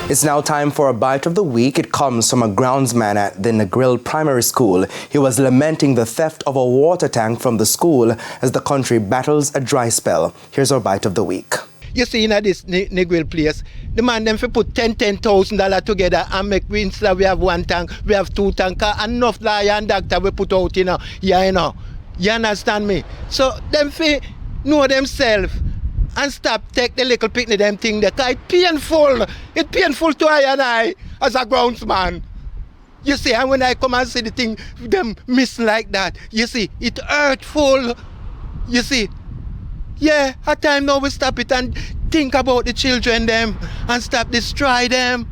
It's now time for a bite of the week. It comes from a groundsman at the Negril Primary School. He was lamenting the theft of a water tank from the school as the country battles a dry spell. Here's our bite of the week. You see, in this Negril place, the man them fi put $10,000 together and make we instead we have one tank, we have two tanks, enough lawyer and doctor we put out, you know. You understand me? So them fi know themselves and stop take the little picnic them thing there. Cause it's painful to I and I as a groundsman. You see, and when I come and see the thing, them miss like that, you see, it hurtful. You see, yeah, at time now we stop it and think about the children them and stop destroy them.